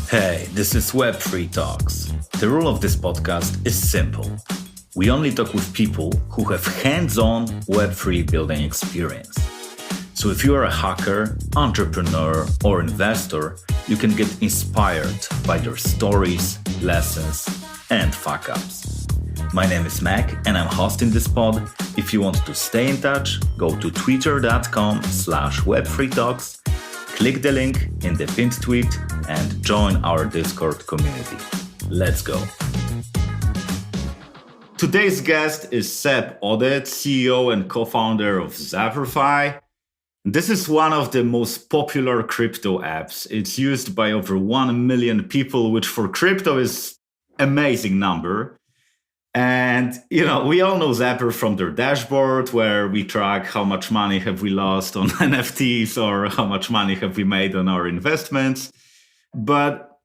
Hey, this is Web3 Talks. The rule of this podcast is simple. We only talk with people who have hands-on Web3 building experience. So if you are a hacker, entrepreneur, or investor, you can get inspired by their stories, lessons, and fuck-ups. My name is Mac, and I'm hosting this pod. If you want to stay in touch, go to twitter.com/web3talks, click the link in the pinned tweet, and join our Discord community. Let's go. Today's guest is Seb Odet, CEO and co-founder of Zapper. This is one of the most popular crypto apps. It's used by over 1 million people, which for crypto is an amazing number. And, we all know Zapper from their dashboard, where we track how much money have we lost on NFTs or how much money have we made on our investments. But,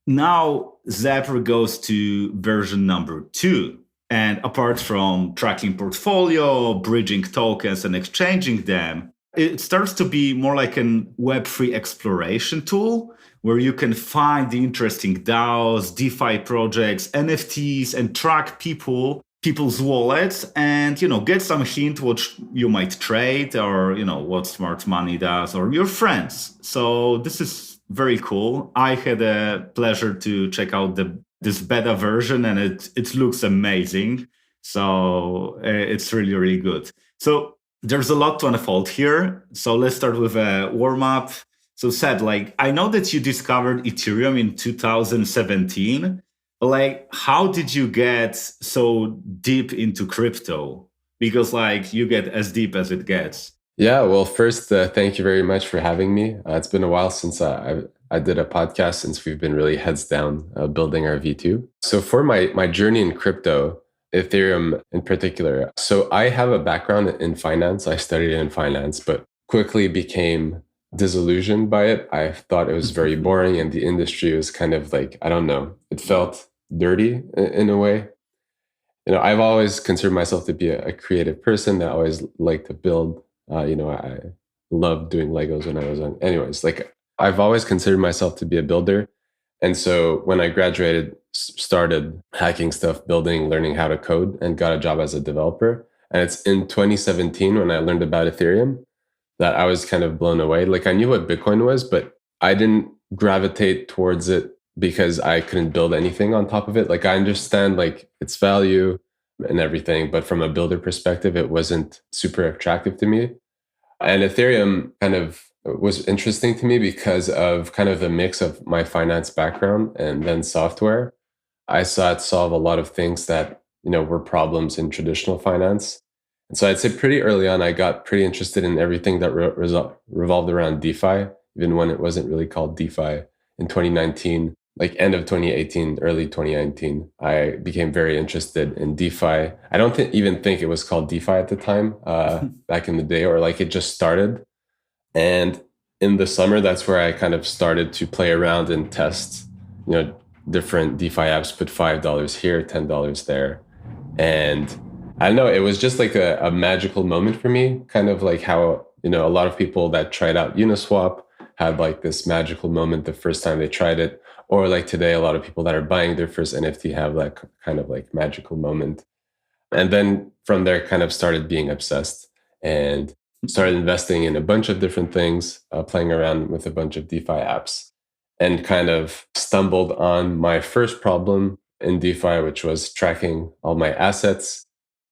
now Zapper goes to version number 2. And apart from tracking portfolio, bridging tokens and exchanging them, it starts to be more like a Web3 exploration tool where you can find the interesting DAOs, DeFi projects, NFTs, and track people's wallets and, get some hint what you might trade or, what smart money does or your friends. So this is very cool. I had a pleasure to check out this beta version and it looks amazing. So it's really, really good. So there's a lot to unfold here. So let's start with a warm-up. So Seb, I know that you discovered Ethereum in 2017. How did you get so deep into crypto? Because you get as deep as it gets. Yeah, well, first, thank you very much for having me. It's been a while since I did a podcast, since we've been really heads down building our V2. So for my journey in crypto, Ethereum in particular, so I have a background in finance. I studied in finance, but quickly became disillusioned by it. I thought it was very boring and the industry was kind of I don't know, it felt dirty in a way. I've always considered myself to be a creative person that always liked to build. I loved doing Legos when I was young. Anyways, I've always considered myself to be a builder. And so when I graduated, started hacking stuff, building, learning how to code, and got a job as a developer. And it's in 2017 when I learned about Ethereum that I was kind of blown away. I knew what Bitcoin was, but I didn't gravitate towards it because I couldn't build anything on top of it. I understand its value and everything, but from a builder perspective, it wasn't super attractive to me. And Ethereum kind of was interesting to me because of kind of the mix of my finance background and then software. I saw it solve a lot of things that, were problems in traditional finance. And so I'd say pretty early on, I got pretty interested in everything that revolved around DeFi, even when it wasn't really called DeFi. In 2019, end of 2018, early 2019, I became very interested in DeFi. I don't even think it was called DeFi at the time, back in the day, or it just started. And in the summer, that's where I kind of started to play around and test, different DeFi apps, put $5 here, $10 there. And I don't know, it was just a magical moment for me, kind of how, a lot of people that tried out Uniswap had this magical moment the first time they tried it. Or today, a lot of people that are buying their first NFT have that kind of magical moment. And then from there, kind of started being obsessed and started investing in a bunch of different things, playing around with a bunch of DeFi apps, and kind of stumbled on my first problem in DeFi, which was tracking all my assets.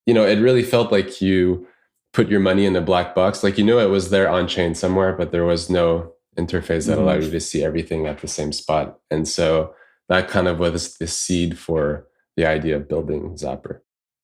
It really felt like you put your money in a black box. It was there on chain somewhere, but there was no interface that allowed you to see everything at the same spot. And so that kind of was the seed for the idea of building Zapper.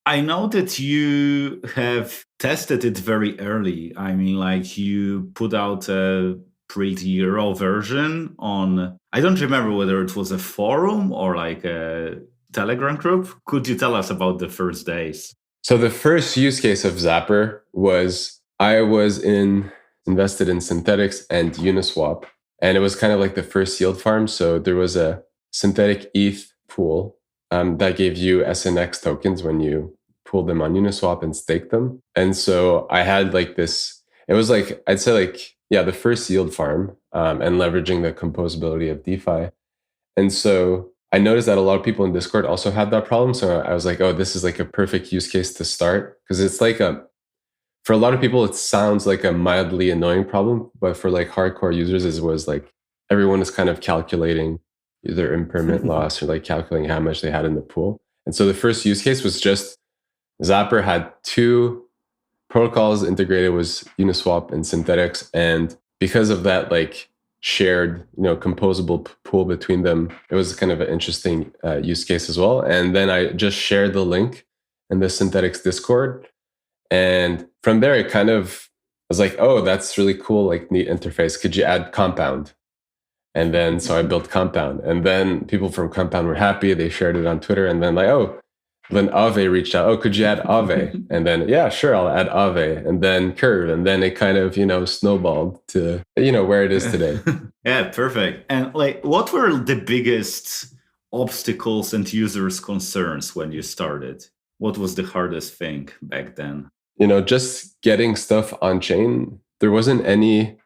I know that you have tested it very early. I mean, you put out a pretty raw version on, I don't remember whether it was a forum or a Telegram group. Could you tell us about the first days? So the first use case of Zapper was I was invested in Synthetix and Uniswap. And it was kind of the first yield farm. So there was a synthetic ETH pool that gave you SNX tokens when you pooled them on Uniswap and staked them. And so I had this, it was I'd say yeah, the first yield farm, and leveraging the composability of DeFi. And so I noticed that a lot of people in Discord also had that problem. So I was like, oh, this is like a perfect use case to start, because it's like for a lot of people, it sounds like a mildly annoying problem, but for like hardcore users, it was like everyone is kind of calculating either impermanent loss or like calculating how much they had in the pool. And so the first use case was just Zapper had two protocols integrated, was Uniswap and Synthetix. And because of that, like shared, composable pool between them, it was kind of an interesting use case as well. And then I just shared the link in the Synthetix Discord. And from there, it kind of was like, oh, that's really cool, like neat interface. Could you add Compound? And then so I built Compound. And then people from Compound were happy. They shared it on Twitter. And then like, oh, then Aave reached out. Oh, could you add Aave? And then, yeah, sure, I'll add Aave. And then Curve. And then it kind of, snowballed to, where it is today. Yeah, perfect. And like, what were the biggest obstacles and users' concerns when you started? What was the hardest thing back then? Just getting stuff on chain. There wasn't any,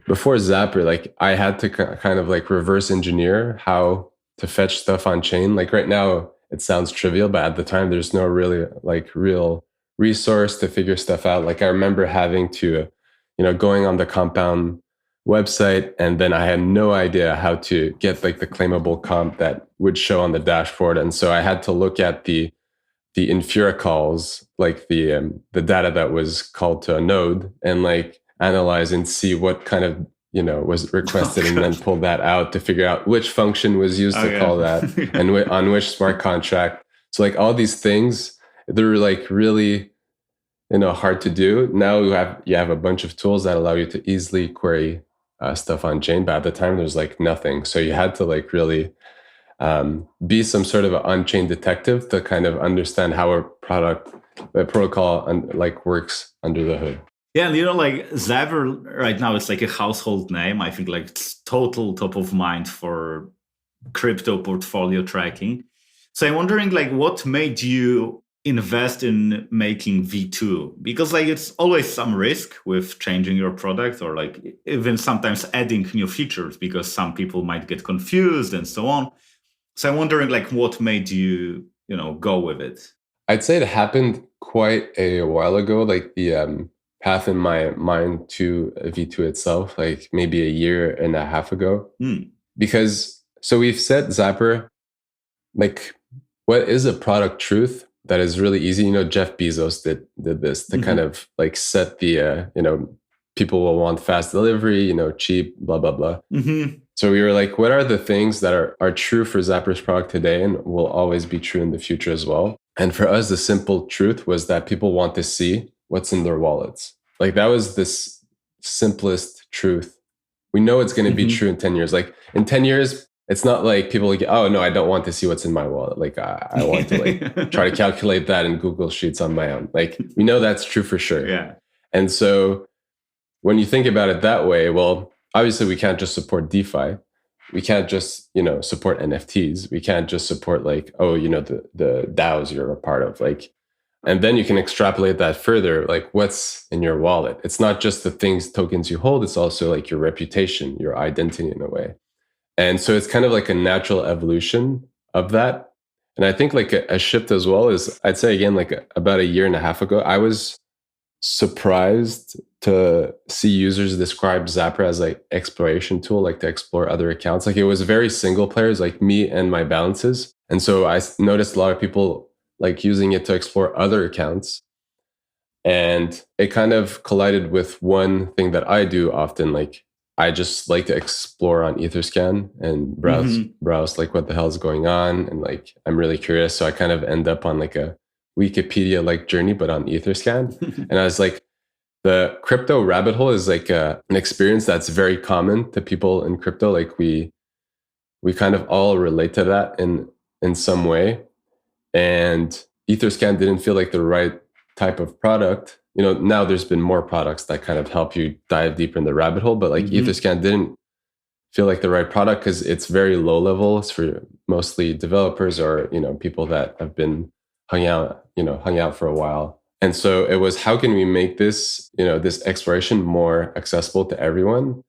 before Zapper, like I had to kind of like reverse engineer how to fetch stuff on chain. Like right now, it sounds trivial, but at the time, there's no really like real resource to figure stuff out. Like I remember having to, going on the Compound website, and then I had no idea how to get like the claimable comp that would show on the dashboard. And so I had to look at the Infura calls, like the data that was called to a node, and like analyze and see what kind of was requested, and then pull that out to figure out which function was used to call that and on which smart contract. So like all these things, they're like really hard to do. Now you have a bunch of tools that allow you to easily query stuff on chain, but at the time there's like nothing. So you had to like really be some sort of an on-chain detective to kind of understand how a protocol like works under the hood. Yeah, and like Zapper right now is like a household name. I think like it's total top of mind for crypto portfolio tracking. So I'm wondering like what made you invest in making V2? Because like it's always some risk with changing your product, or like even sometimes adding new features, because some people might get confused and so on. So I'm wondering like what made you, go with it? I'd say it happened quite a while ago, like the path in my mind to V2 itself, like maybe a year and a half ago. Because so we've set Zapper, like what is a product truth that is really easy. Jeff Bezos did this to kind of like set the, people will want fast delivery, cheap, blah, blah, blah. So we were like, what are the things that are true for Zapper's product today and will always be true in the future as well? And for us, the simple truth was that people want to see what's in their wallets. Like that was this simplest truth. We know it's going to be true in 10 years. Like in 10 years, it's not like people like, oh no, I don't want to see what's in my wallet. Like I want to like try to calculate that in Google Sheets on my own. Like we know that's true for sure. Yeah. And so when you think about it that way, well, obviously we can't just support DeFi. We can't just, support NFTs. We can't just support like, the DAOs you're a part of. Like, and then you can extrapolate that further, like what's in your wallet. It's not just the tokens you hold. It's also like your reputation, your identity in a way. And so it's kind of like a natural evolution of that. And I think like a shift as well is, I'd say again, like about a year and a half ago, I was surprised to see users describe Zapper as like exploration tool, like to explore other accounts. Like it was very single players, like me and my balances. And so I noticed a lot of people like using it to explore other accounts. And it kind of collided with one thing that I do often. Like I just like to explore on Etherscan and browse like what the hell is going on. And like, I'm really curious. So I kind of end up on like a Wikipedia like journey, but on Etherscan. And I was like, the crypto rabbit hole is like an experience that's very common to people in crypto. Like we kind of all relate to that in some way. And Etherscan didn't feel like the right type of product. Now there's been more products that kind of help you dive deeper in the rabbit hole, but like Etherscan didn't feel like the right product because it's very low level. It's for mostly developers or, people that have been hung out for a while And so it was, how can we make this exploration more accessible to everyone?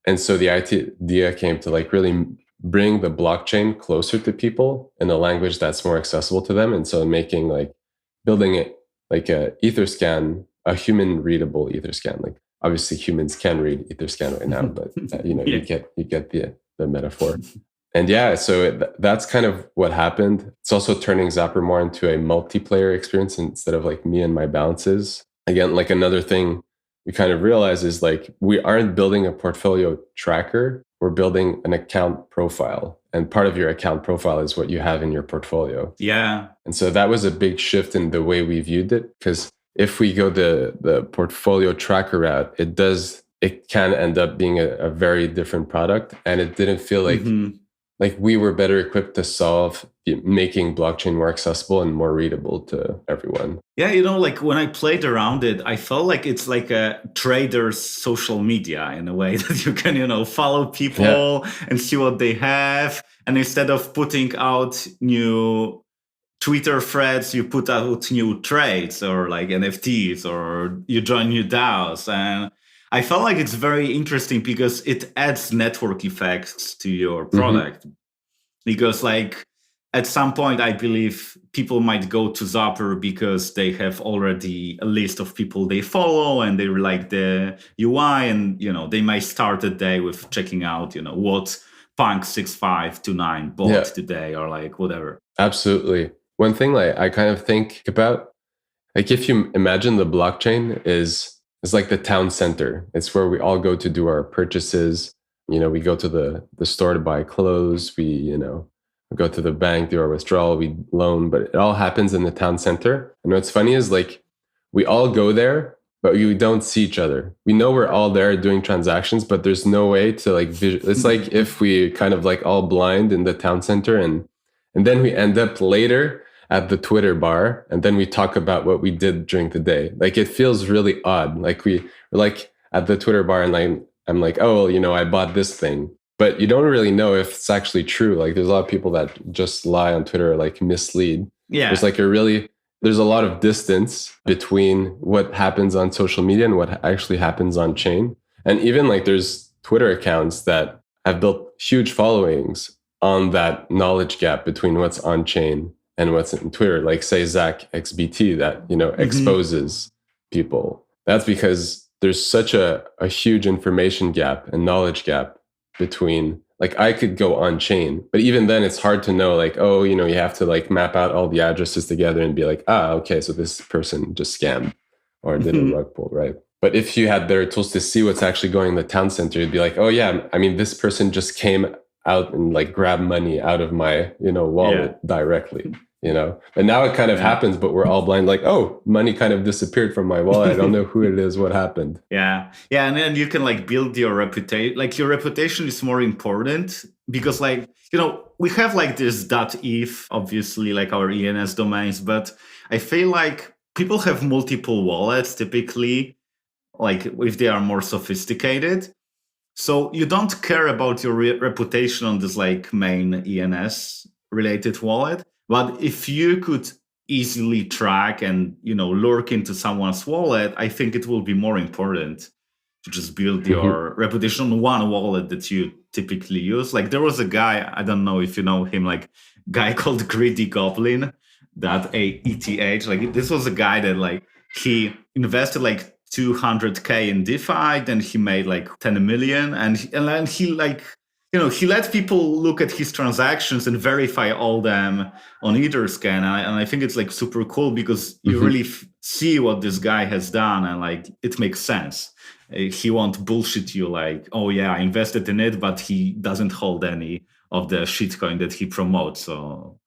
And so the idea came to like really bring the blockchain closer to people in a language that's more accessible to them. And so building it like a Etherscan, a human readable Etherscan. Like obviously humans can read Etherscan right now, but Yeah. you get the metaphor. And yeah, so that's kind of what happened. It's also turning Zapper more into a multiplayer experience instead of like me and my balances. Again, like another thing we kind of realize is like we aren't building a portfolio tracker, we're building an account profile. And part of your account profile is what you have in your portfolio. Yeah. And so that was a big shift in the way we viewed it, because if we go the portfolio tracker route, it can end up being a very different product. And it didn't feel like we were better equipped to solve making blockchain more accessible and more readable to everyone. Yeah, like when I played around it, I felt like it's like a trader's social media in a way that you can, follow people and see what they have. And instead of putting out new Twitter threads, you put out new trades or like NFTs, or you join new DAOs. And I felt like it's very interesting because it adds network effects to your product. Because like at some point, I believe people might go to Zapper because they have already a list of people they follow and they like the UI, and they might start a day with checking out what Punk6529 bought today, or like whatever. Absolutely. One thing like I kind of think about, like if you imagine the blockchain is like the town center. It's where we all go to do our purchases. We go to the store to buy clothes. We go to the bank, do our withdrawal, we loan, but it all happens in the town center. And what's funny is like we all go there, but we don't see each other. We know we're all there doing transactions, but there's no way to like it's like if we kind of like all blind in the town center, and then we end up later at the Twitter bar, and then we talk about what we did during the day. Like it feels really odd. Like we're like at the Twitter bar, and I'm like, oh, I bought this thing. But you don't really know if it's actually true. Like there's a lot of people that just lie on Twitter or like mislead. Yeah. There's a lot of distance between what happens on social media and what actually happens on chain. And even like there's Twitter accounts that have built huge followings on that knowledge gap between what's on chain and what's in Twitter. Like say Zach XBT that, exposes people. That's because there's such a huge information gap and knowledge gap between, like I could go on chain, but even then it's hard to know like, oh, you have to like map out all the addresses together and be like, okay, so this person just scammed or did a rug pull, right? But if you had better tools to see what's actually going in the town center, you'd be like, oh yeah, I mean, this person just came out and like grabbed money out of my, wallet directly. But now it kind of happens, but we're all blind, like, oh, money kind of disappeared from my wallet. I don't know who it is, what happened. Yeah. And then you can like build your reputation. Like your reputation is more important because like, we have like this .eth, obviously like our ENS domains, but I feel like people have multiple wallets typically, like if they are more sophisticated. So you don't care about your reputation on this like main ENS related wallet. But if you could easily track and, lurk into someone's wallet, I think it will be more important to just build your reputation on one wallet that you typically use. Like there was a guy, I don't know if you know him, like guy called Greedy Goblin, ETH. Like this was a guy that like he invested like 200K in DeFi, then he made like 10 million, and then he like, he let people look at his transactions and verify all them on Etherscan. And I think it's like super cool because you really see what this guy has done, and like it makes sense. He won't bullshit you like, oh yeah, I invested in it, but he doesn't hold any of the shitcoin that he promotes. So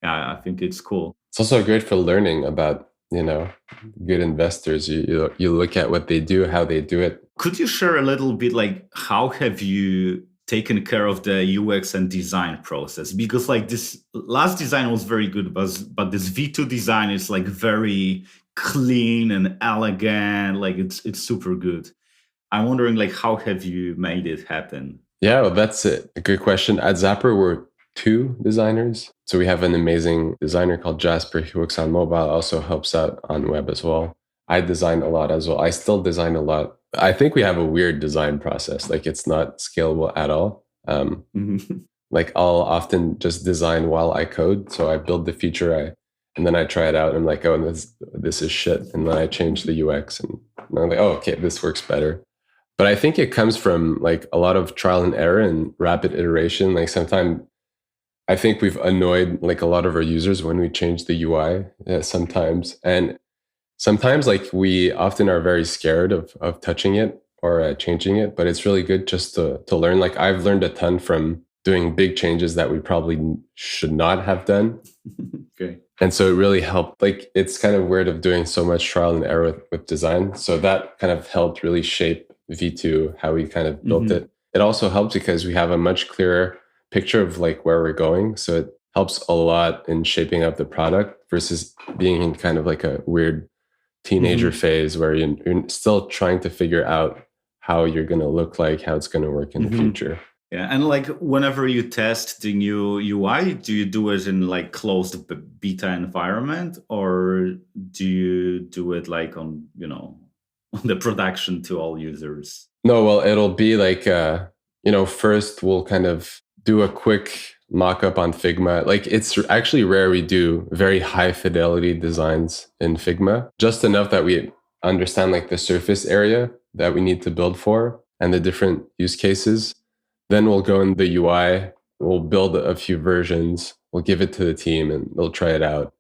yeah, I think it's cool. It's also great for learning about, good investors. You look at what they do, how they do it. Could you share a little bit like how have you taken care of the UX and design process? Because like this last design was very good, but this V2 design is like very clean and elegant. Like it's super good. I'm wondering like how have you made it happen? Yeah, well, that's a good question. At Zapper, two designers. So we have an amazing designer called Jasper who works on mobile, also helps out on web as well. I design a lot as well. I still design a lot. I think we have a weird design process. Like it's not scalable at all. Like I'll often just design while I code. So I build the feature, and then I try it out. And I'm like, oh, this is shit. And then I change the UX, and I'm like, oh, okay, this works better. But I think it comes from like a lot of trial and error and rapid iteration. Like sometimes I think we've annoyed like a lot of our users when we change the UI sometimes. And sometimes like we often are very scared of touching it or changing it, but it's really good just to learn. Like I've learned a ton from doing big changes that we probably should not have done. Okay. And so it really helped. Like it's kind of weird of doing so much trial and error with design. So that kind of helped really shape V2, how we kind of built it. It also helped because we have a much clearer picture of like where we're going. So it helps a lot in shaping up the product versus being in kind of like a weird teenager phase where you're still trying to figure out how you're going to look like, how it's going to work in the future. Yeah, and like whenever you test the new UI, do you do it in like closed beta environment, or do you do it like on, on the production to all users? No, well, it'll be like, first we'll kind of do a quick mock-up on Figma. Like it's actually rare we do very high fidelity designs in Figma, just enough that we understand like the surface area that we need to build for and the different use cases. Then we'll go in the UI, we'll build a few versions, we'll give it to the team and they'll try it out.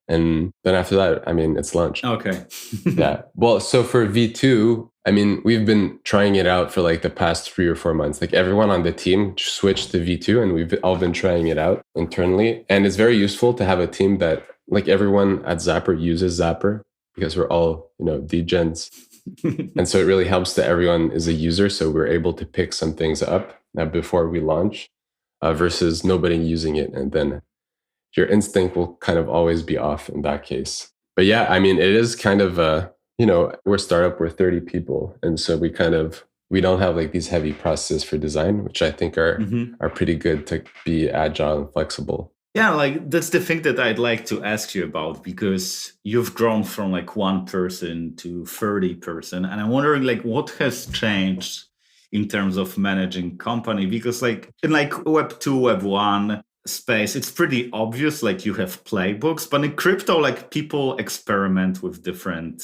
And then after that, I mean, it's lunch. Okay. Yeah. Well, so for V2, I mean, we've been trying it out for like the past 3 or 4 months. Like everyone on the team switched to V2 and we've all been trying it out internally. And it's very useful to have a team that like everyone at Zapper uses Zapper because we're all, degens. And so it really helps that everyone is a user. So we're able to pick some things up before we launch versus nobody using it. And then your instinct will kind of always be off in that case. But yeah, I mean, it is kind of, we're a startup, we're 30 people. And so we don't have like these heavy processes for design, which I think are pretty good to be agile and flexible. Yeah, like that's the thing that I'd like to ask you about, because you've grown from like 1 person to 30 person. And I'm wondering like what has changed in terms of managing company, because like in like Web 2, Web 1 space, it's pretty obvious, like you have playbooks, but in crypto, like people experiment with different,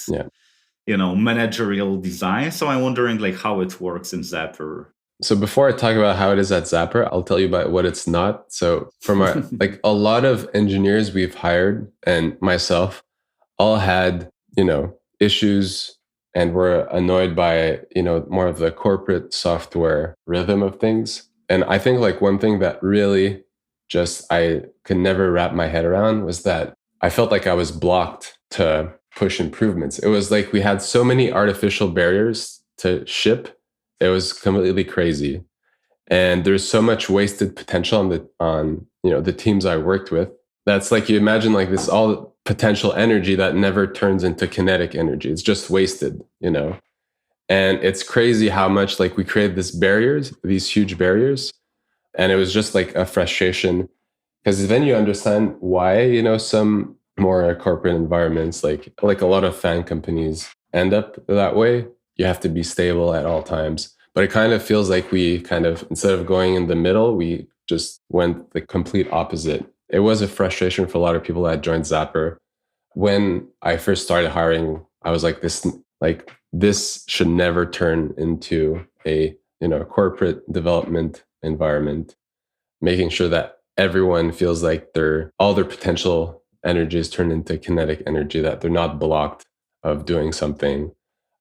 managerial design. So I'm wondering like how it works in Zapper. So before I talk about how it is at Zapper, I'll tell you about what it's not. So from our, like a lot of engineers we've hired and myself all had, issues and were annoyed by, more of the corporate software rhythm of things. And I think like one thing that really I could never wrap my head around was that I felt like I was blocked to push improvements. It was like we had so many artificial barriers to ship. It was completely crazy. And there's so much wasted potential on the teams I worked with. That's like, you imagine like this all potential energy that never turns into kinetic energy. It's just wasted, And it's crazy how much like we created these huge barriers. And it was just like a frustration, because then you understand why, some more corporate environments, like a lot of fan companies end up that way. You have to be stable at all times. But it kind of feels like we instead of going in the middle, we just went the complete opposite. It was a frustration for a lot of people that joined Zapper. When I first started hiring, I was like, this should never turn into a, corporate development environment, making sure that everyone feels like all their potential energy is turned into kinetic energy, that they're not blocked of doing something,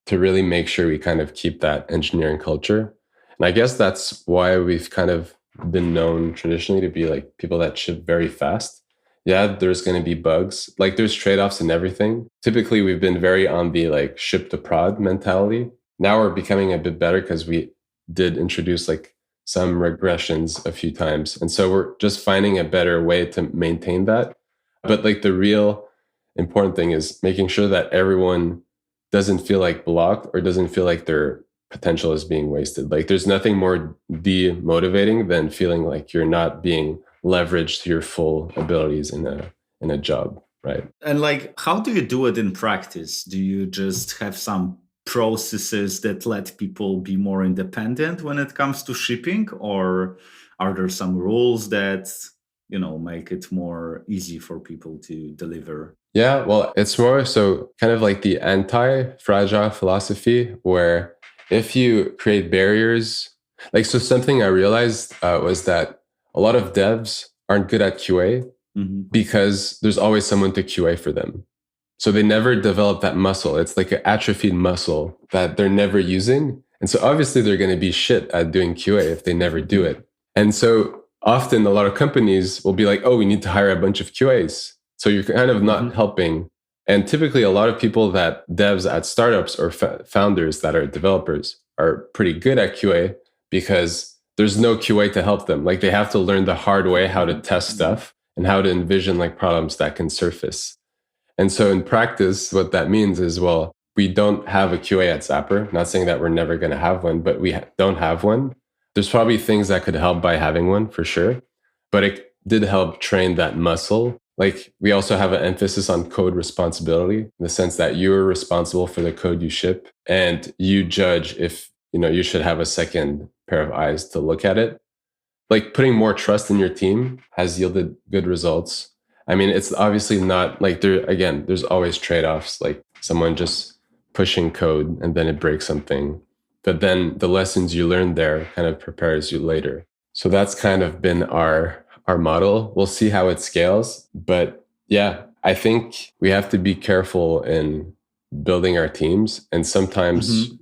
to really make sure we kind of keep that engineering culture. And I guess that's why we've kind of been known traditionally to be like people that ship very fast. Yeah, there's going to be bugs. Like there's trade-offs in everything. Typically, we've been very on the like ship to prod mentality. Now we're becoming a bit better because we did introduce like some regressions a few times. And so we're just finding a better way to maintain that. But like the real important thing is making sure that everyone doesn't feel like blocked or doesn't feel like their potential is being wasted. Like there's nothing more demotivating than feeling like you're not being leverage to your full abilities in a job, right? And like, how do you do it in practice? Do you just have some processes that let people be more independent when it comes to shipping, or are there some rules that make it more easy for people to deliver? Yeah, well, it's more so kind of like the anti-fragile philosophy, where if you create barriers, like, so something I realized was that a lot of devs aren't good at QA because there's always someone to QA for them. So they never develop that muscle. It's like an atrophied muscle that they're never using. And so obviously they're going to be shit at doing QA if they never do it. And so often a lot of companies will be like, oh, we need to hire a bunch of QAs. So you're kind of not helping. And typically a lot of people that devs at startups or founders that are developers are pretty good at QA because there's no QA to help them. Like, they have to learn the hard way how to test stuff and how to envision like problems that can surface. And so in practice, what that means is, well, we don't have a QA at Zapper. Not saying that we're never going to have one, but we don't have one. There's probably things that could help by having one for sure, but it did help train that muscle. Like, we also have an emphasis on code responsibility in the sense that you're responsible for the code you ship and you judge if, you should have a second pair of eyes to look at it. Like, putting more trust in your team has yielded good results. I mean, it's obviously not like there's always trade-offs, like someone just pushing code and then it breaks something. But then the lessons you learn there kind of prepares you later. So that's kind of been our model. We'll see how it scales. But yeah, I think we have to be careful in building our teams. And sometimes,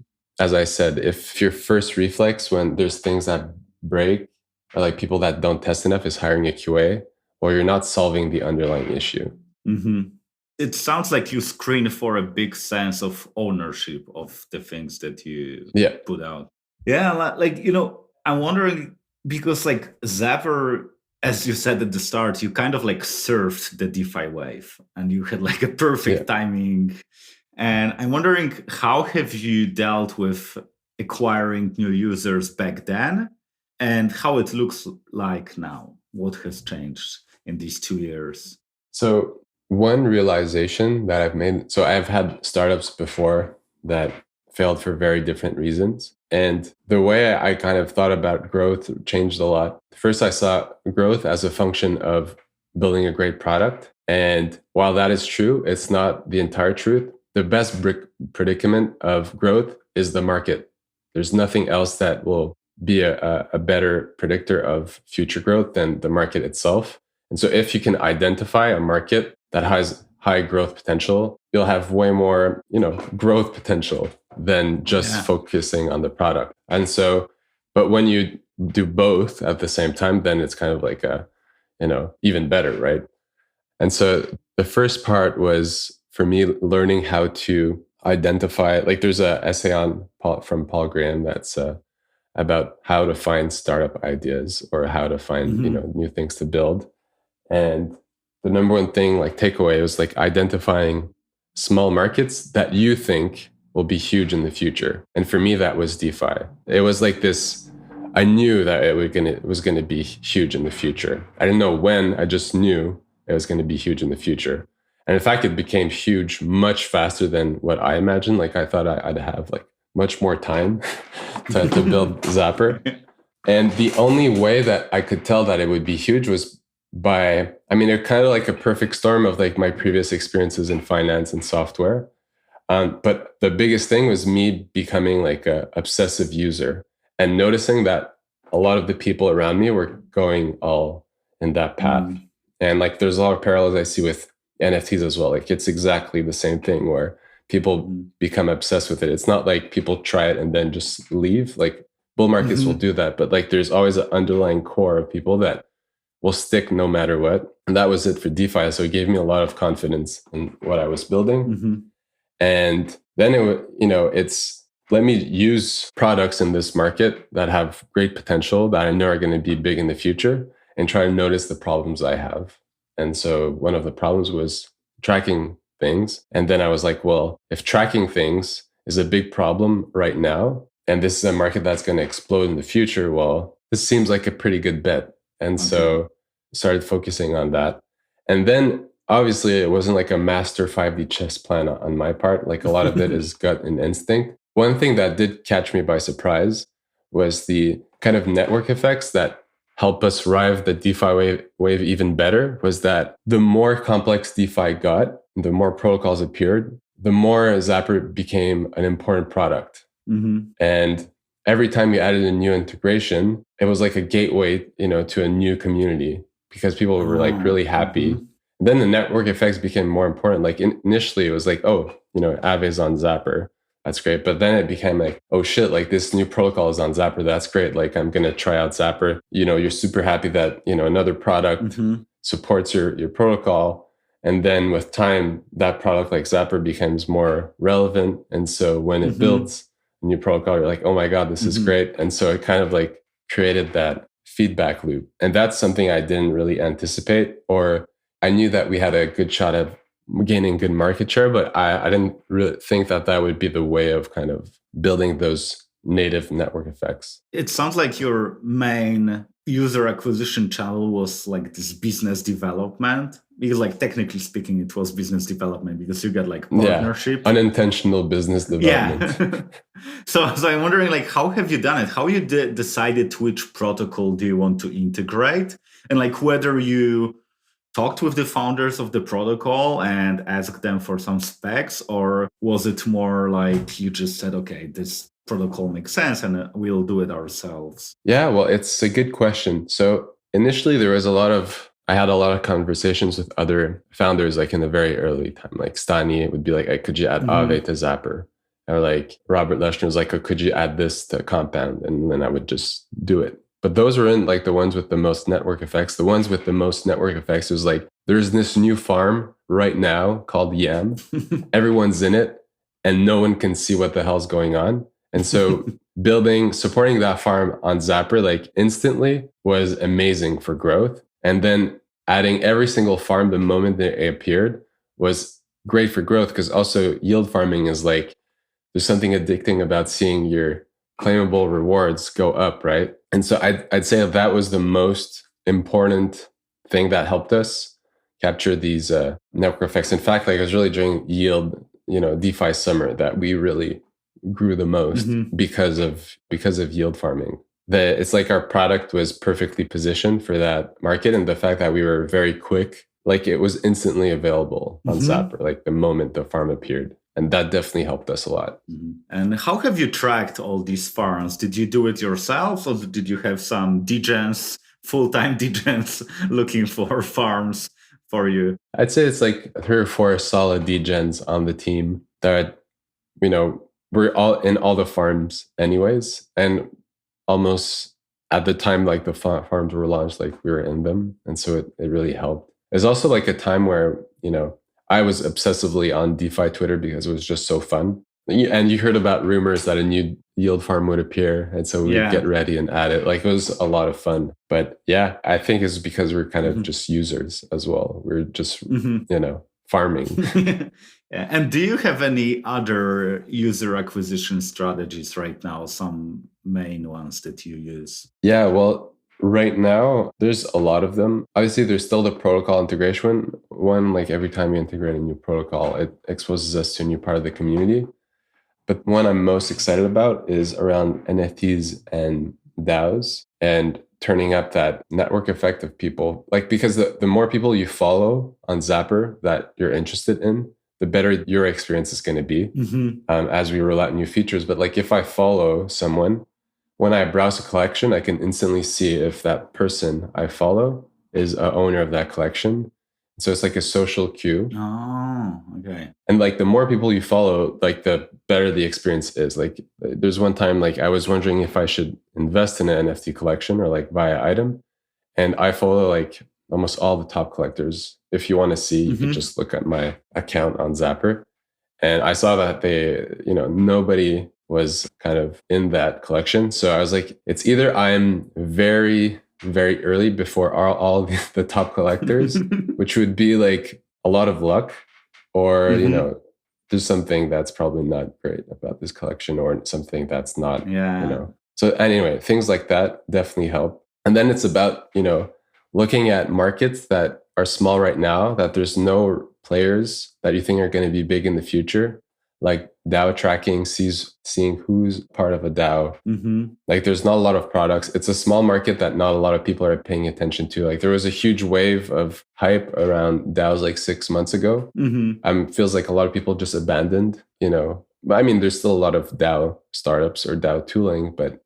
as I said, if your first reflex when there's things that break, or like people that don't test enough, is hiring a QA, or you're not solving the underlying issue. It sounds like you screen for a big sense of ownership of the things that you put out. Yeah, like, I'm wondering, because like Zapper, as you said at the start, you kind of like surfed the DeFi wave and you had like a perfect timing. And I'm wondering, how have you dealt with acquiring new users back then and how it looks like now? What has changed in these 2 years? So one realization that I've made, so I've had startups before that failed for very different reasons. And the way I kind of thought about growth changed a lot. First, I saw growth as a function of building a great product. And while that is true, it's not the entire truth. The best predicament of growth is the market. There's nothing else that will be a better predictor of future growth than the market itself. And so if you can identify a market that has high growth potential, you'll have way more, growth potential than just focusing on the product. And so, but when you do both at the same time, then it's kind of like even better, right? And so the first part was for me learning how to identify, like there's a essay from Paul Graham that's about how to find startup ideas or how to find, new things to build. And the number one thing, like takeaway, was like identifying small markets that you think will be huge in the future. And for me, that was DeFi. It was like this, I knew that it was going to be huge in the future. I didn't know when, I just knew it was going to be huge in the future. And in fact, it became huge much faster than what I imagined. Like I thought I'd have like much more time to build Zapper. And the only way that I could tell that it would be huge was it kind of like a perfect storm of like my previous experiences in finance and software. But the biggest thing was me becoming like a obsessive user and noticing that a lot of the people around me were going all in that path. And like, there's a lot of parallels I see with NFTs as well. Like it's exactly the same thing where people become obsessed with it. It's not like people try it and then just leave. Like bull markets will do that, but like there's always an underlying core of people that will stick no matter what. And that was it for DeFi. So it gave me a lot of confidence in what I was building. And then it's let me use products in this market that have great potential that I know are going to be big in the future and try to notice the problems I have. And so one of the problems was tracking things. And then I was like, well, if tracking things is a big problem right now, and this is a market that's going to explode in the future, well, this seems like a pretty good bet. And so started focusing on that. And then obviously it wasn't like a master 5D chess plan on my part. Like a lot of it is gut and instinct. One thing that did catch me by surprise was the kind of network effects that help us ride the DeFi wave even better. Was that the more complex DeFi got, the more protocols appeared, the more Zapper became an important product. And every time you added a new integration, it was like a gateway, to a new community, because people were like really happy. Then the network effects became more important. Like initially it was like, Aave's on Zapper. That's great. But then it became like, oh shit, like this new protocol is on Zapper. That's great. Like I'm going to try out Zapper. You're super happy that, another product supports your protocol. And then with time, that product like Zapper becomes more relevant. And so when it builds a new protocol, you're like, oh my God, this is great. And so it kind of like created that feedback loop. And that's something I didn't really anticipate, or I knew that we had a good shot at gaining good market share, but I didn't really think that would be the way of kind of building those native network effects. It sounds like your main user acquisition channel was like this business development, because like technically speaking, it was business development because you got like partnership. Yeah, unintentional business development. Yeah. So I'm wondering like, how have you done it? How you decided which protocol do you want to integrate, and like whether you talked with the founders of the protocol and asked them for some specs, or was it more like you just said, okay, this protocol makes sense and we'll do it ourselves? Yeah, well, it's a good question. So initially I had a lot of conversations with other founders, like in the very early time, like Stani would be like, hey, could you add Aave to Zapper? Or like Robert Leshner was like, oh, could you add this to Compound? And then I would just do it. But those were in like the ones with the most network effects. The ones with the most network effects was like, there's this new farm right now called Yam. Everyone's in it and no one can see what the hell's going on. And so supporting that farm on Zapper like instantly was amazing for growth. And then adding every single farm the moment they appeared was great for growth, because also yield farming is like, there's something addicting about seeing your claimable rewards go up, right? And so I'd say that was the most important thing that helped us capture these network effects. In fact, like it was really during yield, DeFi summer that we really grew the most because of yield farming. It's like our product was perfectly positioned for that market, and the fact that we were very quick, like it was instantly available on Zapper, like the moment the farm appeared. And that definitely helped us a lot. And how have you tracked all these farms? Did you do it yourself, or did you have some degens, full-time degens looking for farms for you? I'd say it's like 3 or 4 solid degens on the team that, we're all in all the farms anyways. And almost at the time, like the farms were launched, like we were in them. And so it really helped. It's also like a time where, I was obsessively on DeFi Twitter because it was just so fun. And you heard about rumors that a new yield farm would appear. And so we'd get ready and add it. Like it was a lot of fun. But yeah, I think it's because we're kind of just users as well. We're just, farming. And do you have any other user acquisition strategies right now? Some main ones that you use? Yeah, well, right now, there's a lot of them. Obviously, there's still the protocol integration one. Like every time you integrate a new protocol, it exposes us to a new part of the community. But one I'm most excited about is around NFTs and DAOs and turning up that network effect of people. Like, because the more people you follow on Zapper that you're interested in, the better your experience is going to be as we roll out new features. But like if I follow someone, when I browse a collection, I can instantly see if that person I follow is an owner of that collection. So it's like a social queue. Oh, okay. And like the more people you follow, like the better the experience is. Like there's one time like I was wondering if I should invest in an NFT collection or like buy an item. And I follow like almost all the top collectors. If you want to see, you can just look at my account on Zapper. And I saw that nobody was kind of in that collection. So I was like, it's either I'm very, very early before all the top collectors, which would be like a lot of luck, or, there's something that's probably not great about this collection, or something that's not, So anyway, things like that definitely help. And then it's about, looking at markets that are small right now, that there's no players that you think are going to be big in the future, like DAO tracking, seeing who's part of a DAO. Like there's not a lot of products. It's a small market that not a lot of people are paying attention to. Like there was a huge wave of hype around DAOs like 6 months ago. Feels like a lot of people just abandoned, But I mean, there's still a lot of DAO startups or DAO tooling, but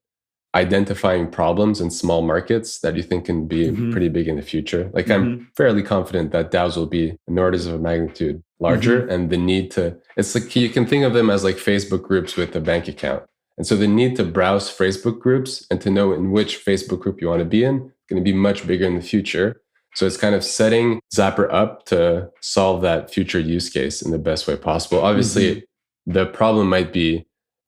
identifying problems in small markets that you think can be pretty big in the future. Like I'm fairly confident that DAOs will be in orders of magnitude larger, and the need to, it's like you can think of them as like Facebook groups with a bank account. And so the need to browse Facebook groups and to know in which Facebook group you want to be in is going to be much bigger in the future. So it's kind of setting Zapper up to solve that future use case in the best way possible. Obviously, the problem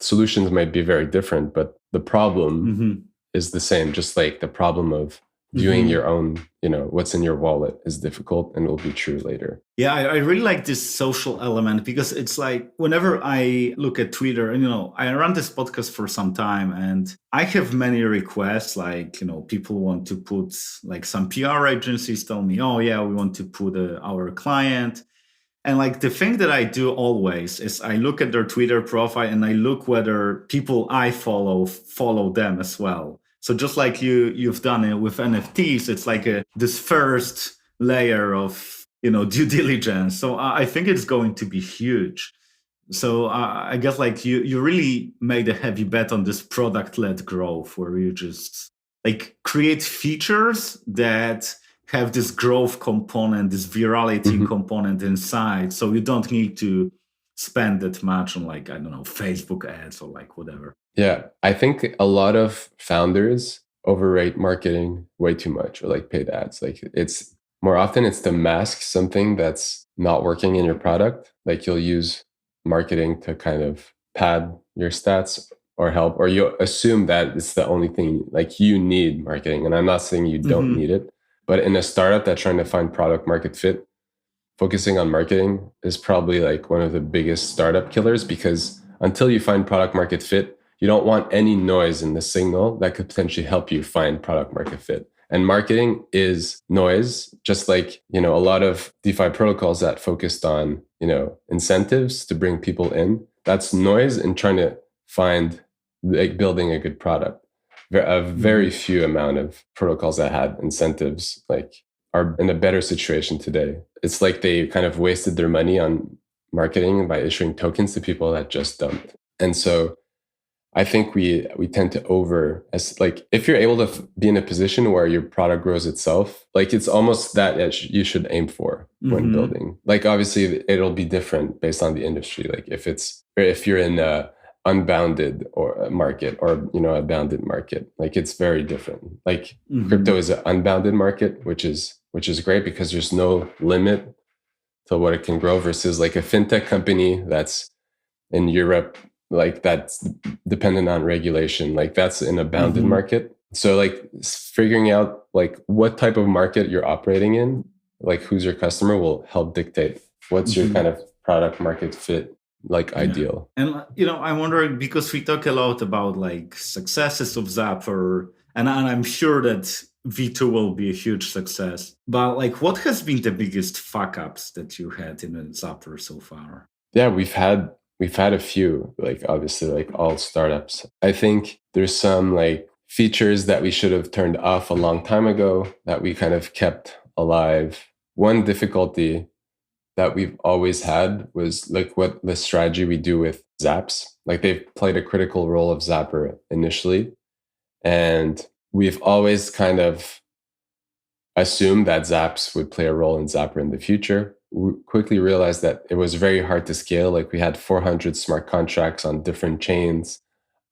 solutions might be very different, but the problem is the same. Just like the problem of viewing your own, what's in your wallet is difficult and will be true later. Yeah, I really like this social element because it's like whenever I look at Twitter, and I run this podcast for some time, and I have many requests. Like people want to put, like, some PR agencies tell me, oh yeah, we want to put our client. And like the thing that I do always is I look at their Twitter profile and I look whether people I follow them as well. So just like you've done it with NFTs, it's like this first layer of due diligence. So I think it's going to be huge. So I guess like you really made a heavy bet on this product-led growth, where you just like create features that have this growth component, this virality component inside. So you don't need to spend that much on, like, I don't know, Facebook ads or like whatever. Yeah, I think a lot of founders overrate marketing way too much, or like paid ads. Like it's more often it's to mask something that's not working in your product. Like you'll use marketing to kind of pad your stats or help, or you assume that it's the only thing, like you need marketing. And I'm not saying you don't need it. But in a startup that's trying to find product market fit, focusing on marketing is probably like one of the biggest startup killers, because until you find product market fit, you don't want any noise in the signal that could potentially help you find product market fit. And marketing is noise, just like, a lot of DeFi protocols that focused on, incentives to bring people in. That's noise in trying to find, like, building a good product. A very few amount of protocols that had incentives are in a better situation today. It's like they kind of wasted their money on marketing by issuing tokens to people that just don't. And so I think we tend to if you're able to be in a position where your product grows itself, like it's almost that you should aim for when building. Like obviously it'll be different based on the industry. Like if you're in a unbounded or a market, or a bounded market, like it's very different. Like crypto is an unbounded market, which is great because there's no limit to what it can grow, versus like a fintech company that's in Europe, like that's dependent on regulation, like that's in a bounded market. So like figuring out like what type of market you're operating in, like who's your customer, will help dictate what's your kind of product market fit ideal. And I'm wondering, because we talk a lot about like successes of Zapper, and I'm sure that V2 will be a huge success, but like what has been the biggest fuck ups that you had in Zapper so far? Yeah, we've had a few, like obviously like all startups. I think there's some like features that we should have turned off a long time ago that we kind of kept alive. One difficulty that we've always had was like what the strategy we do with Zaps. Like they've played a critical role of Zapper initially. And we've always kind of assumed that Zaps would play a role in Zapper in the future. We quickly realized that it was very hard to scale. Like we had 400 smart contracts on different chains,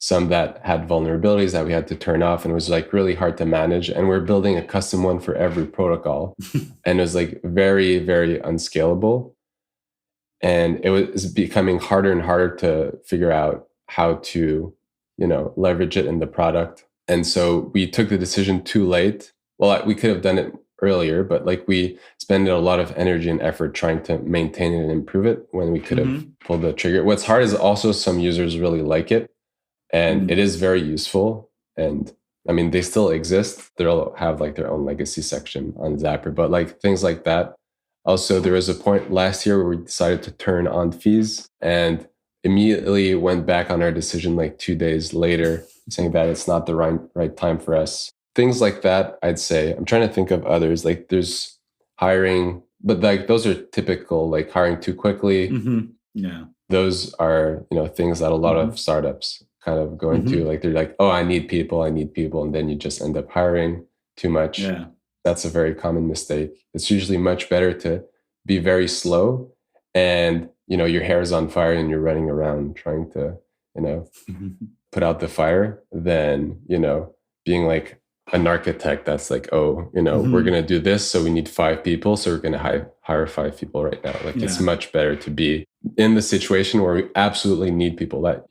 some that had vulnerabilities that we had to turn off, and it was like really hard to manage. And we're building a custom one for every protocol. And it was like very, very unscalable. And it was becoming harder and harder to figure out how to, leverage it in the product. And so we took the decision too late. Well, we could have done it earlier, but like we spent a lot of energy and effort trying to maintain it and improve it when we could have pulled the trigger. What's hard is also some users really like it. And it is very useful, and I mean, they still exist. They'll have like their own legacy section on Zapper, but like things like that. Also, there was a point last year where we decided to turn on fees and immediately went back on our decision like 2 days later, saying that it's not the right time for us. Things like that, I'd say. I'm trying to think of others. Like there's hiring, but like those are typical, like hiring too quickly. Yeah. Those are, things that a lot of startups kind of go into. Like they're like, oh, I need people. And then you just end up hiring too much. Yeah. That's a very common mistake. It's usually much better to be very slow and, your hair is on fire and you're running around trying to, put out the fire than, being like an architect that's like, oh, we're going to do this. So we need 5 people. So we're going to hire 5 people right now. Like it's much better to be in the situation where we absolutely need people that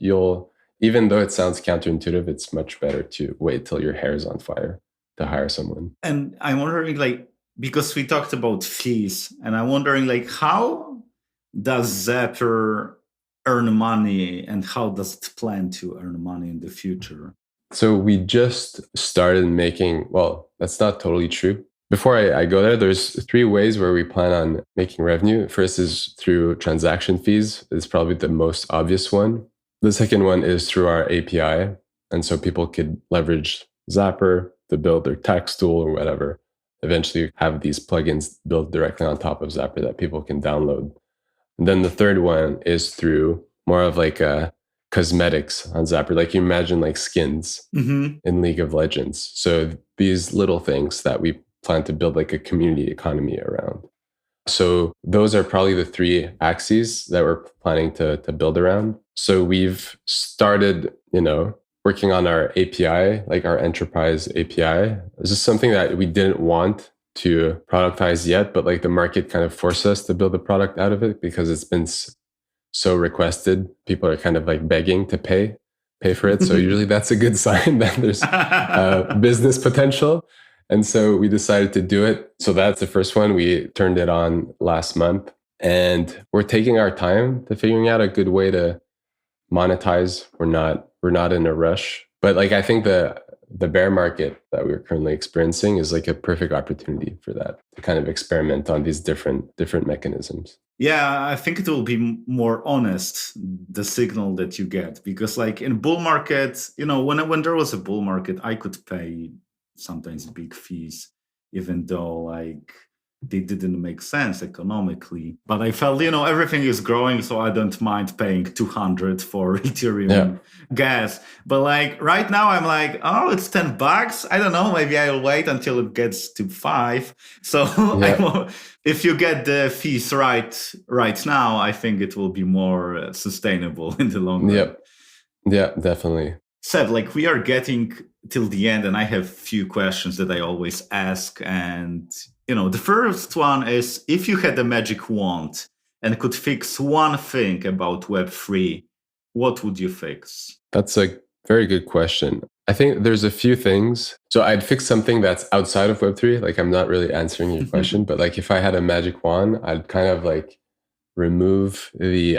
even though it sounds counterintuitive, it's much better to wait till your hair is on fire to hire someone. And I'm wondering, like, because we talked about fees, and I'm wondering, like, how does Zapper earn money and how does it plan to earn money in the future? So we just started making, well, that's not totally true. Before I go there, there's 3 ways where we plan on making revenue. First is through transaction fees. It's probably the most obvious one. The second one is through our API. And so people could leverage Zapper to build their tax tool or whatever. Eventually have these plugins built directly on top of Zapper that people can download. And then the third one is through more of like a cosmetics on Zapper. Like you imagine like skins in League of Legends. So these little things that we plan to build like a community economy around. So those are probably the 3 axes that we're planning to build around. So we've started, working on our API, like our enterprise API. This is something that we didn't want to productize yet, but like the market kind of forced us to build a product out of it because it's been so requested. People are kind of like begging to pay for it. So usually that's a good sign that there's business potential. And so we decided to do it. So that's the first one. We turned it on last month and we're taking our time to figuring out a good way to monetize. We're not in a rush, but like, I think the bear market that we're currently experiencing is like a perfect opportunity for that, to kind of experiment on these different mechanisms. Yeah, I think it will be more honest, the signal that you get, because like in bull market, when there was a bull market, I could pay sometimes big fees, even though like they didn't make sense economically. But I felt, everything is growing, so I don't mind paying 200 for Ethereum gas. But like right now, I'm like, oh, it's $10. I don't know. Maybe I'll wait until it gets to 5. So if you get the fees right now, I think it will be more sustainable in the long run. Yeah, definitely. Seb, like we are getting till the end, and I have few questions that I always ask. And the first one is, if you had a magic wand and could fix one thing about Web3, what would you fix? That's a very good question. I think there's a few things. So I'd fix something that's outside of Web3. Like I'm not really answering your question, but like if I had a magic wand, I'd kind of like remove the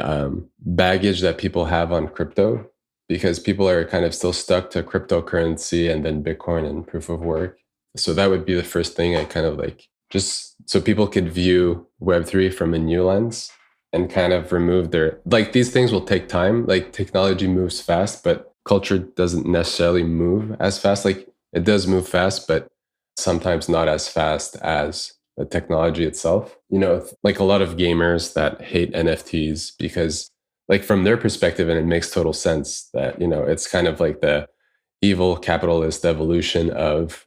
baggage that people have on crypto, because people are kind of still stuck to cryptocurrency and then Bitcoin and proof of work. So that would be the first thing. I kind of like, just so people could view Web3 from a new lens and kind of remove like these things will take time. Like technology moves fast, but culture doesn't necessarily move as fast. Like it does move fast, but sometimes not as fast as the technology itself. Like a lot of gamers that hate NFTs because like from their perspective, and it makes total sense that, it's kind of like the evil capitalist evolution of,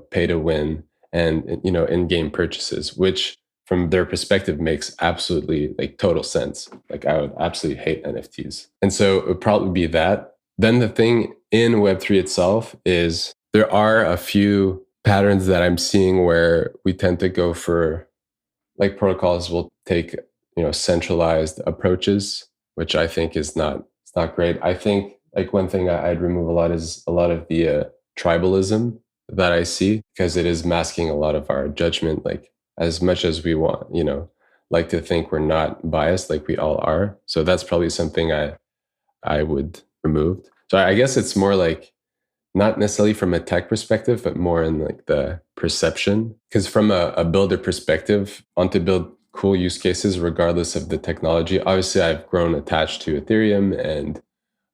pay to win and, in-game purchases, which from their perspective makes absolutely like total sense. Like I would absolutely hate NFTs. And so it would probably be that. Then the thing in Web3 itself is there are a few patterns that I'm seeing where we tend to go for, like protocols will take, centralized approaches, which I think is not great. I think like one thing I'd remove a lot is a lot of the tribalism that I see, because it is masking a lot of our judgment. Like as much as we want, like to think we're not biased, like we all are. So that's probably something I would remove. So I guess it's more like not necessarily from a tech perspective, but more in like the perception. Because from a builder perspective, I want to build cool use cases regardless of the technology. Obviously, I've grown attached to Ethereum,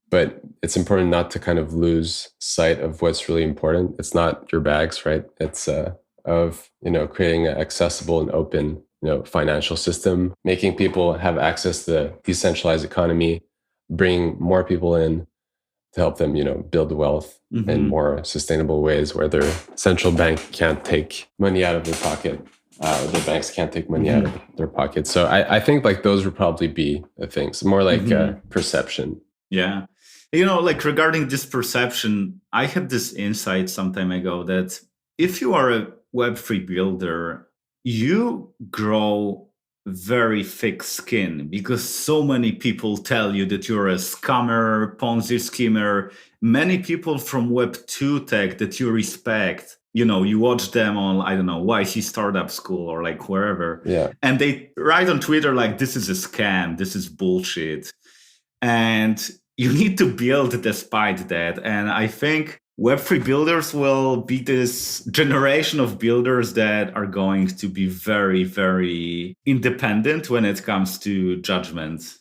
but it's important not to kind of lose sight of what's really important. It's not your bags, right? It's of creating an accessible and open financial system, making people have access to the decentralized economy, bring more people in to help them, build wealth in more sustainable ways where their central bank can't take money out of their pocket. The banks can't take money out of their pocket. So I think like those would probably be the things, more like perception. Yeah. Like regarding this perception, I had this insight some time ago that if you are a Web3 builder, you grow very thick skin because so many people tell you that you're a scammer, Ponzi schemer. Many people from Web2 tech that you respect, you watch them on, I don't know, YC Startup School or like wherever. Yeah. And they write on Twitter like, this is a scam, this is bullshit. And you need to build despite that. And I think Web3 builders will be this generation of builders that are going to be very, very independent when it comes to judgment,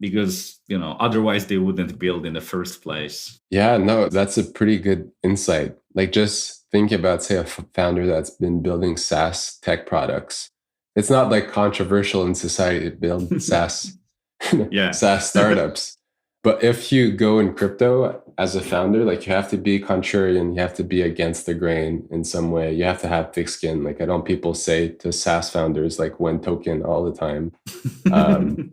because, otherwise they wouldn't build in the first place. Yeah, no, that's a pretty good insight. Like just think about, say, a founder that's been building SaaS tech products. It's not like controversial in society to build SaaS, SaaS startups. But if you go in crypto as a founder, like you have to be contrarian, you have to be against the grain in some way. You have to have thick skin. Like I don't people say to SaaS founders, like one token all the time,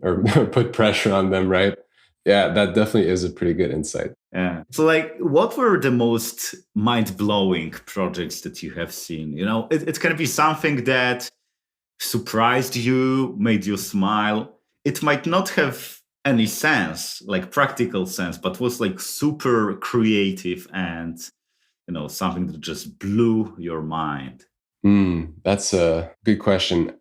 or put pressure on them, right? Yeah, that definitely is a pretty good insight. Yeah. So like, what were the most mind-blowing projects that you have seen? It's going to be something that surprised you, made you smile. It might not have any sense, like practical sense, but was like super creative and, something that just blew your mind. That's a good question.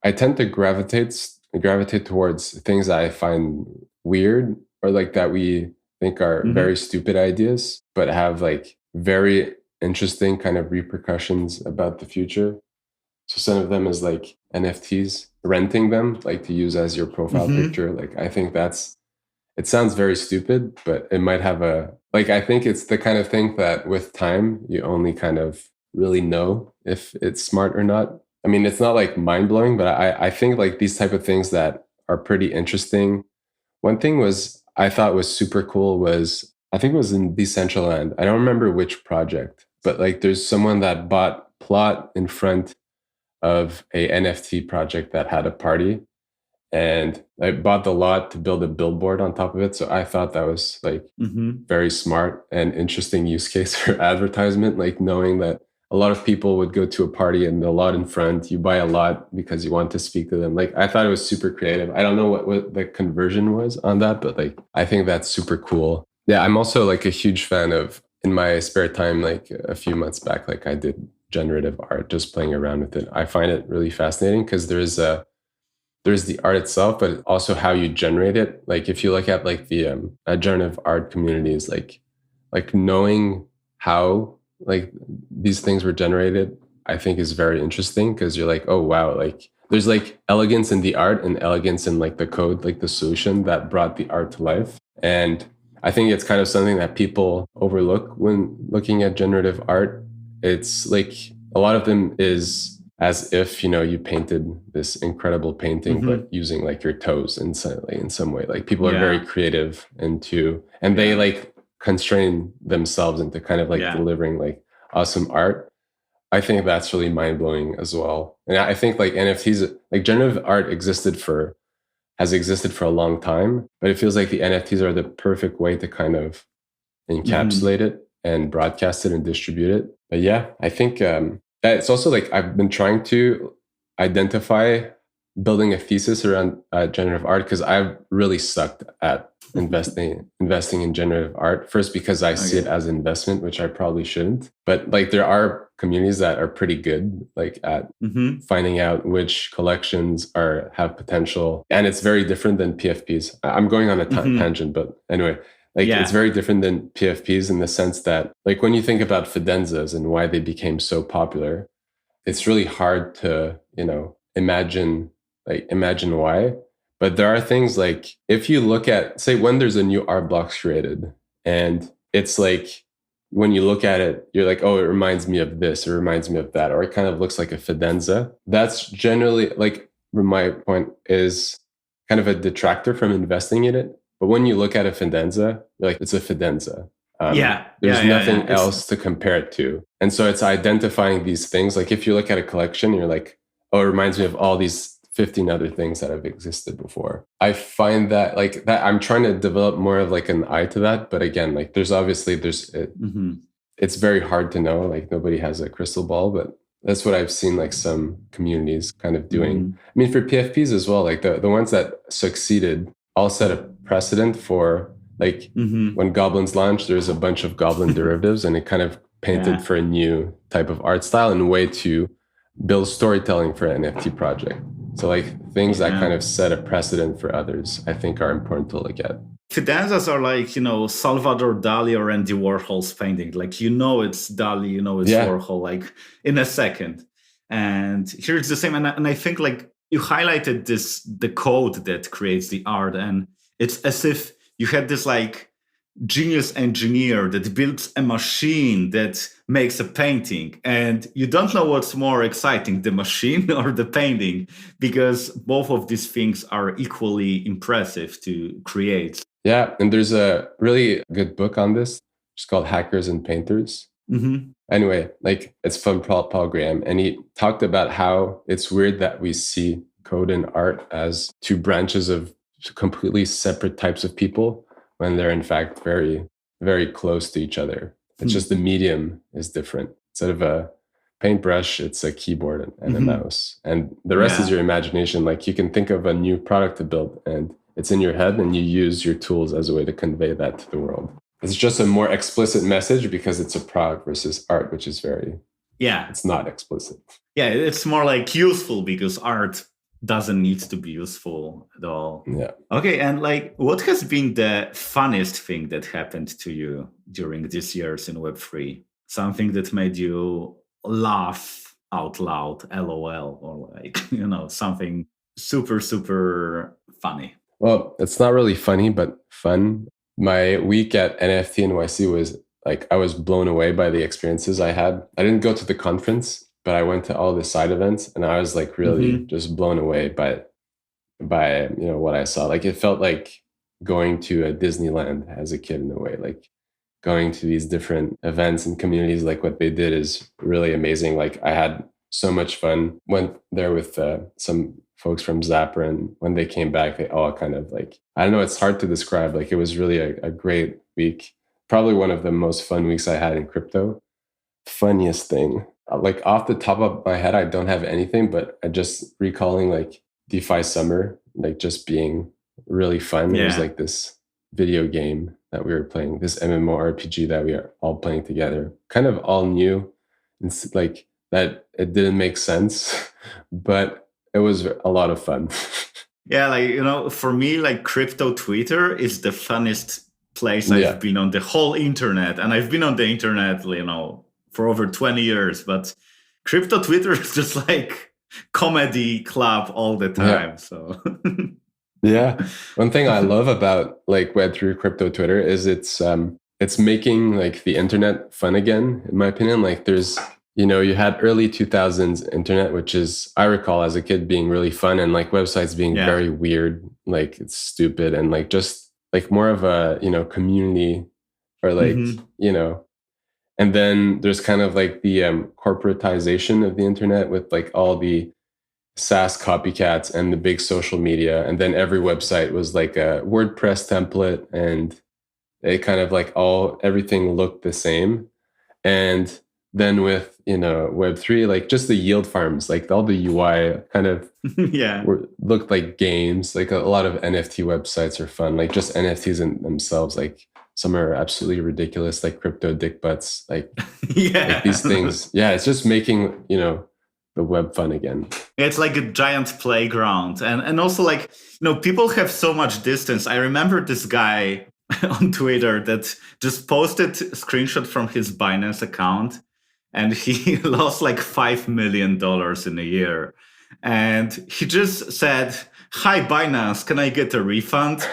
I tend to gravitate towards things that I find weird or like that we think are very stupid ideas, but have like very interesting kind of repercussions about the future. So some of them is like NFTs, renting them like to use as your profile picture. Like I think it sounds very stupid, but it might have I think it's the kind of thing that with time, you only kind of really know if it's smart or not. I mean, it's not like mind blowing, but I think like these type of things that are pretty interesting. One thing I thought was super cool was, I think it was in Decentraland. I don't remember which project, but like there's someone that bought plot in front of a NFT project that had a party, and I bought the lot to build a billboard on top of it. So I thought that was like very smart and interesting use case for advertisement, like knowing that a lot of people would go to a party and the lot in front, you buy a lot because you want to speak to them. Like I thought it was super creative. I don't know what the conversion was on that, but like I think that's super cool. Yeah, I'm also like a huge fan of, in my spare time, like a few months back, like I did generative art, just playing around with it. I find it really fascinating because there's the art itself, but also how you generate it. Like if you look at like the generative art communities, like knowing how like these things were generated, I think is very interesting because you're like, oh wow, like there's like elegance in the art and elegance in like the code, like the solution that brought the art to life. And I think it's kind of something that people overlook when looking at generative art. It's like a lot of them is as if, you painted this incredible painting, but using like your toes in some way. Like people are very creative and they like constrain themselves into kind of like delivering like awesome art. I think that's really mind blowing as well. And I think like NFTs, like generative art has existed for a long time, but it feels like the NFTs are the perfect way to kind of encapsulate it and broadcast it and distribute it. But yeah, I think it's also like I've been trying to identify building a thesis around generative art because I've really sucked at investing in generative art. First, because I see it as an investment, which I probably shouldn't. But like there are communities that are pretty good, like at finding out which collections have potential, and it's very different than PFPs. I'm going on a tangent, but anyway, Like it's very different than PFPs in the sense that like when you think about fidenzas and why they became so popular, it's really hard to, imagine why. But there are things like if you look at, say, when there's a new art block created and it's like, when you look at it, you're like, oh, it reminds me of this, it reminds me of that, or it kind of looks like a fidenza. That's generally, like, from my point, is kind of a detractor from investing in it. But when you look at a fidenza, you're like, it's a fidenza. There's nothing else to compare it to. And so it's identifying these things. Like if you look at a collection, you're like, oh, it reminds me of all these 15 other things that have existed before. I find that like that I'm trying to develop more of like an eye to that. But again, like it's very hard to know. Like nobody has a crystal ball, but that's what I've seen like some communities kind of doing. I mean, for PFPs as well, like the ones that succeeded all set a precedent for like when Goblins launched, there's a bunch of Goblin derivatives and it kind of painted for a new type of art style and a way to build storytelling for an NFT project. So like things that kind of set a precedent for others, I think are important to look at. Fidenzas are like, Salvador Dali or Andy Warhol's painting. Like, it's Dali, it's Warhol, like in a second. And here it's the same. And I think like you highlighted the code that creates the art. And it's as if you had this like genius engineer that builds a machine that makes a painting, and you don't know what's more exciting, the machine or the painting, because both of these things are equally impressive to create. Yeah, and there's a really good book on this. It's called Hackers and Painters. Anyway, like it's from Paul Graham, and he talked about how it's weird that we see code and art as two branches of completely separate types of people when they're in fact very, very close to each other. It's just the medium is different. Instead of a paintbrush, it's a keyboard and a mouse. And the rest is your imagination. Like you can think of a new product to build and it's in your head and you use your tools as a way to convey that to the world. It's just a more explicit message because it's a product versus art, which is it's not explicit. Yeah, it's more like useful because art doesn't need to be useful at all. Yeah. Okay, and like, what has been the funniest thing that happened to you during these years in Web3? Something that made you laugh out loud, LOL, or like, something super, super funny. Well, it's not really funny, but fun. My week at NFT NYC was like, I was blown away by the experiences I had. I didn't go to the conference, but I went to all the side events and I was like really just blown away by what I saw. Like it felt like going to a Disneyland as a kid in a way, like going to these different events and communities. Like what they did is really amazing. Like I had so much fun. Went there with some folks from Zapper, and when they came back, they all kind of like, I don't know, it's hard to describe. Like it was really a great week. Probably one of the most fun weeks I had in crypto. Funniest thing. Like off the top of my head, I don't have anything, but I just recalling like DeFi summer, like just being really fun. It was like this video game that we were playing, this MMORPG that we are all playing together, kind of all new. It's like that it didn't make sense, but it was a lot of fun. Yeah, like, for me, like crypto Twitter is the funnest place I've been on the whole internet. And I've been on the internet, for over 20 years, but crypto Twitter is just like comedy club all the time. So one thing I love about like Web3 crypto Twitter is it's making like the internet fun again, in my opinion. Like there's, you had early 2000s internet, which is, I recall as a kid being really fun, and like websites being very weird, like it's stupid, and like just like more of a, community, or like, and then there's kind of like the corporatization of the internet with like all the SaaS copycats and the big social media. And then every website was like a WordPress template, and it kind of like everything looked the same. And then with, Web3, like just the yield farms, like all the UI kind of looked like games. Like a lot of NFT websites are fun, like just NFTs in themselves, like some are absolutely ridiculous, like crypto dick butts, like, like these things. Yeah, it's just making, the web fun again. It's like a giant playground. And also like, people have so much distance. I remember this guy on Twitter that just posted a screenshot from his Binance account, and he lost like $5 million in a year. And he just said, "Hi Binance, can I get a refund?"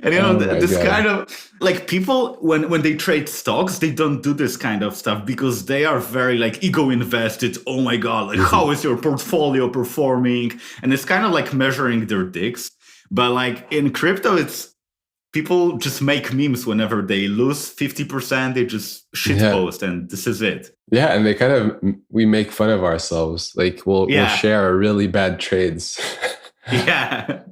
And, this God. kind of like people when they trade stocks, they don't do this kind of stuff because they are very like ego invested. Oh my God, like how is your portfolio performing? And it's kind of like measuring their dicks. But like in crypto, it's people just make memes whenever they lose 50%, they just shitpost, and this is it. Yeah, and we make fun of ourselves. Like we'll share our really bad trades. Yeah.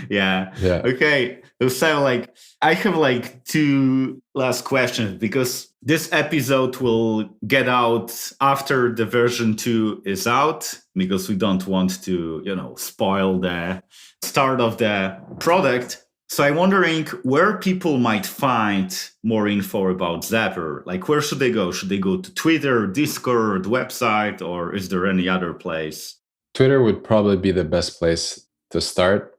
Yeah. Yeah. Okay. So like I have like two last questions because this episode will get out after the version 2 is out, because we don't want to, spoil the start of the product. So I'm wondering where people might find more info about Zapper. Like, where should they go? Should they go to Twitter, Discord, website, or is there any other place? Twitter would probably be the best place to start.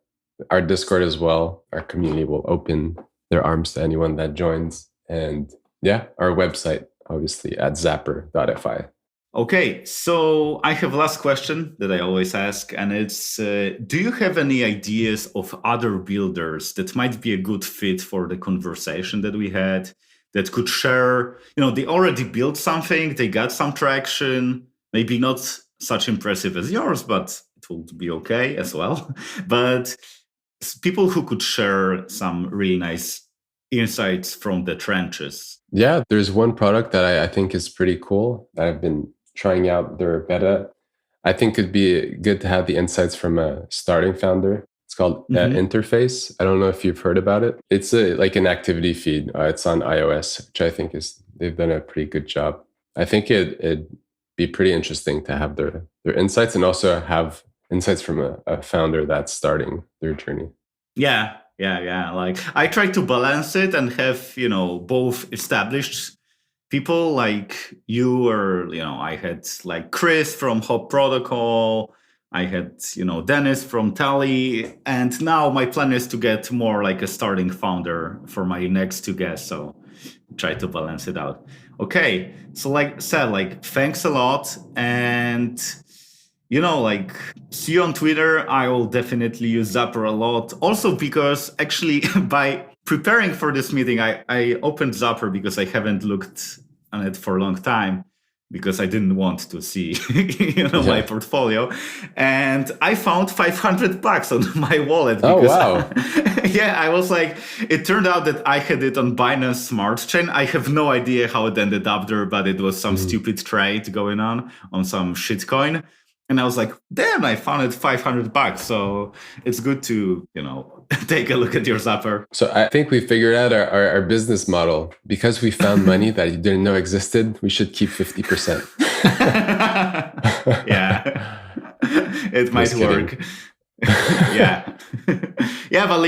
Our Discord as well. Our community will open their arms to anyone that joins. And yeah, our website, obviously, at zapper.fi. Okay, so I have last question that I always ask, and it's, do you have any ideas of other builders that might be a good fit for the conversation that we had, that could share, they already built something, they got some traction, maybe not such impressive as yours, but it will be okay as well. But people who could share some really nice insights from the trenches. Yeah, there's one product that I think is pretty cool that I've been trying out their beta. I think it'd be good to have the insights from a starting founder. It's called Interface. I don't know if you've heard about it. It's like an activity feed. It's on iOS, which I think they've done a pretty good job. I think it'd be pretty interesting to have their insights and also have insights from a founder that's starting their journey. Yeah. Like I try to balance it and have, both established people like you, or, I had like Chris from Hop Protocol. I had, Dennis from Tally. And now my plan is to get more like a starting founder for my next two guests. So try to balance it out. Okay. So like said, like, thanks a lot. And see you on Twitter. I will definitely use Zapper a lot. Also because actually by preparing for this meeting, I opened Zapper because I haven't looked on it for a long time, because I didn't want to see, my portfolio. And I found $500 on my wallet. Because I was like, it turned out that I had it on Binance Smart Chain. I have no idea how it ended up there, but it was some stupid trade going on some shitcoin. And I was like, damn, I found it $500. So it's good to, take a look at your Zapper. So I think we figured out our business model. Because we found money that you didn't know existed, we should keep 50%. Yeah, it might work. Yeah. Yeah, but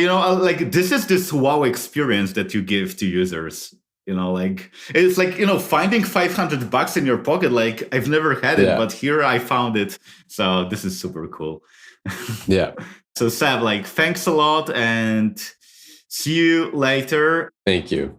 like this is this wow experience that you give to users. Like it's like, finding $500 in your pocket. Like I've never had it, but here I found it. So this is super cool. Yeah. So Seb, like, thanks a lot and see you later. Thank you.